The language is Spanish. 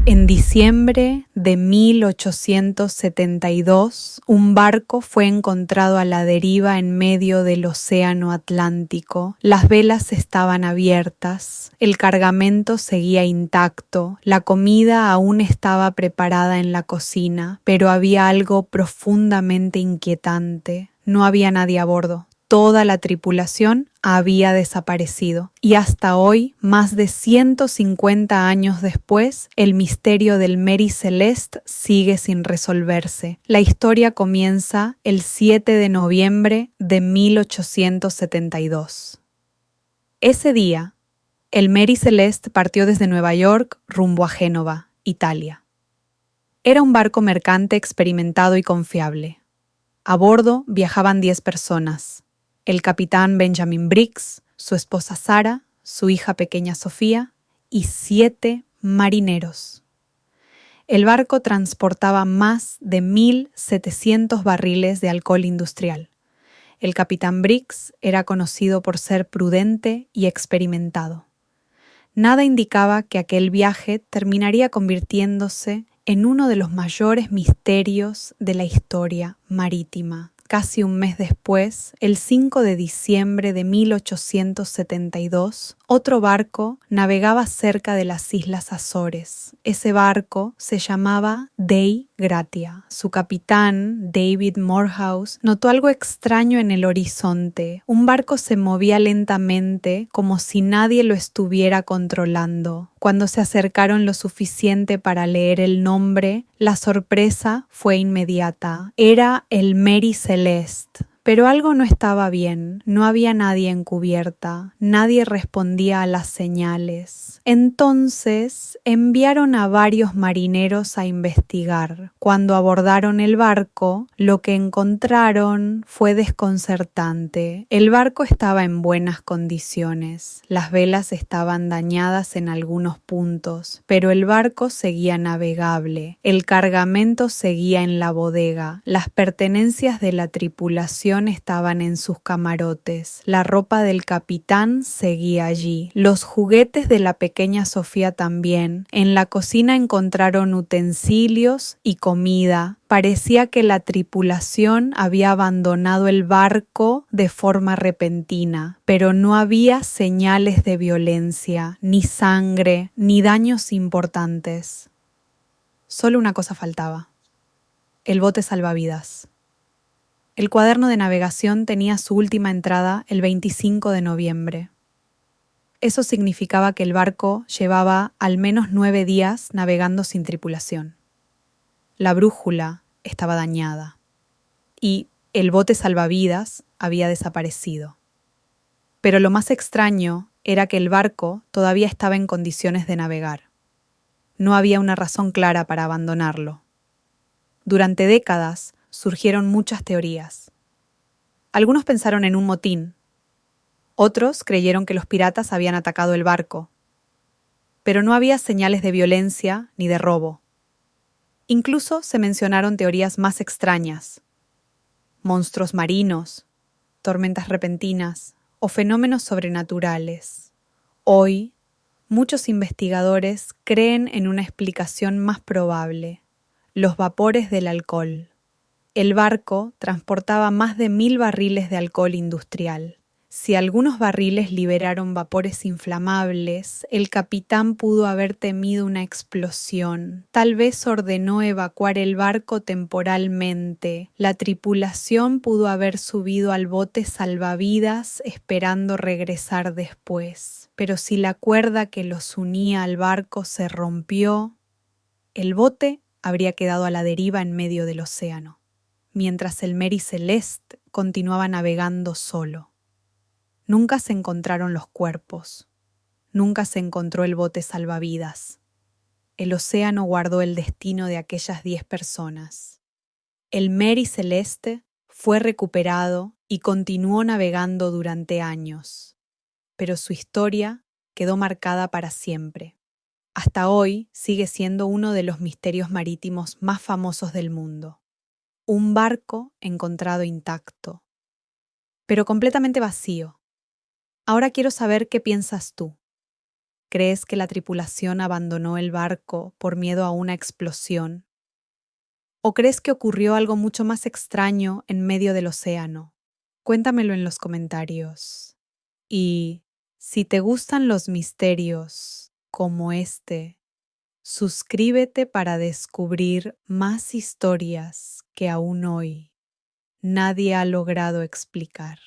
En diciembre de 1872, un barco fue encontrado a la deriva en medio del Océano Atlántico. Las velas estaban abiertas, el cargamento seguía intacto, la comida aún estaba preparada en la cocina, pero había algo profundamente inquietante. No había nadie a bordo. Toda la tripulación había desaparecido y hasta hoy, más de 150 años después, el misterio del Mary Celeste sigue sin resolverse. La historia comienza el 7 de noviembre de 1872. Ese día, el Mary Celeste partió desde Nueva York rumbo a Génova, Italia. Era un barco mercante experimentado y confiable. A bordo viajaban 10 personas. El capitán Benjamin Briggs, su esposa Sarah, su hija pequeña Sofía y 7 marineros. El barco transportaba más de 1.700 barriles de alcohol industrial. El capitán Briggs era conocido por ser prudente y experimentado. Nada indicaba que aquel viaje terminaría convirtiéndose en uno de los mayores misterios de la historia marítima. Casi un mes después, el 5 de diciembre de 1872, otro barco navegaba cerca de las Islas Azores. Ese barco se llamaba Dei Gratia. Su capitán, David Morehouse, notó algo extraño en el horizonte. Un barco se movía lentamente, como si nadie lo estuviera controlando. Cuando se acercaron lo suficiente para leer el nombre, la sorpresa fue inmediata. Era el Mary Celeste. Pero algo no estaba bien, no había nadie en cubierta, nadie respondía a las señales. Entonces enviaron a varios marineros a investigar. Cuando abordaron el barco, lo que encontraron fue desconcertante. El barco estaba en buenas condiciones, las velas estaban dañadas en algunos puntos, pero el barco seguía navegable, el cargamento seguía en la bodega, las pertenencias de la tripulación estaban en sus camarotes, la ropa del capitán seguía allí, los juguetes de la pequeña Sofía también. En la cocina encontraron utensilios y comida. Parecía que la tripulación había abandonado el barco de forma repentina, pero no había señales de violencia, ni sangre, ni daños importantes. Solo una cosa faltaba: el bote salvavidas. El cuaderno de navegación tenía su última entrada el 25 de noviembre. Eso significaba que el barco llevaba al menos 9 días navegando sin tripulación. La brújula estaba dañada y el bote salvavidas había desaparecido. Pero lo más extraño era que el barco todavía estaba en condiciones de navegar. No había una razón clara para abandonarlo. Durante décadas surgieron muchas teorías. Algunos pensaron en un motín. Otros creyeron que los piratas habían atacado el barco. Pero no había señales de violencia ni de robo. Incluso se mencionaron teorías más extrañas: monstruos marinos, tormentas repentinas o fenómenos sobrenaturales. Hoy, muchos investigadores creen en una explicación más probable: los vapores del alcohol. El barco transportaba más de 1.000 barriles de alcohol industrial. Si algunos barriles liberaron vapores inflamables, el capitán pudo haber temido una explosión. Tal vez ordenó evacuar el barco temporalmente. La tripulación pudo haber subido al bote salvavidas esperando regresar después. Pero si la cuerda que los unía al barco se rompió, el bote habría quedado a la deriva en medio del océano, mientras el Mary Celeste continuaba navegando solo. Nunca se encontraron los cuerpos. Nunca se encontró el bote salvavidas. El océano guardó el destino de aquellas 10 personas. El Mary Celeste fue recuperado y continuó navegando durante años, pero su historia quedó marcada para siempre. Hasta hoy sigue siendo uno de los misterios marítimos más famosos del mundo. Un barco encontrado intacto, pero completamente vacío. Ahora quiero saber qué piensas tú. ¿Crees que la tripulación abandonó el barco por miedo a una explosión? ¿O crees que ocurrió algo mucho más extraño en medio del océano? Cuéntamelo en los comentarios. Y si te gustan los misterios como este, suscríbete para descubrir más historias que aún hoy nadie ha logrado explicar.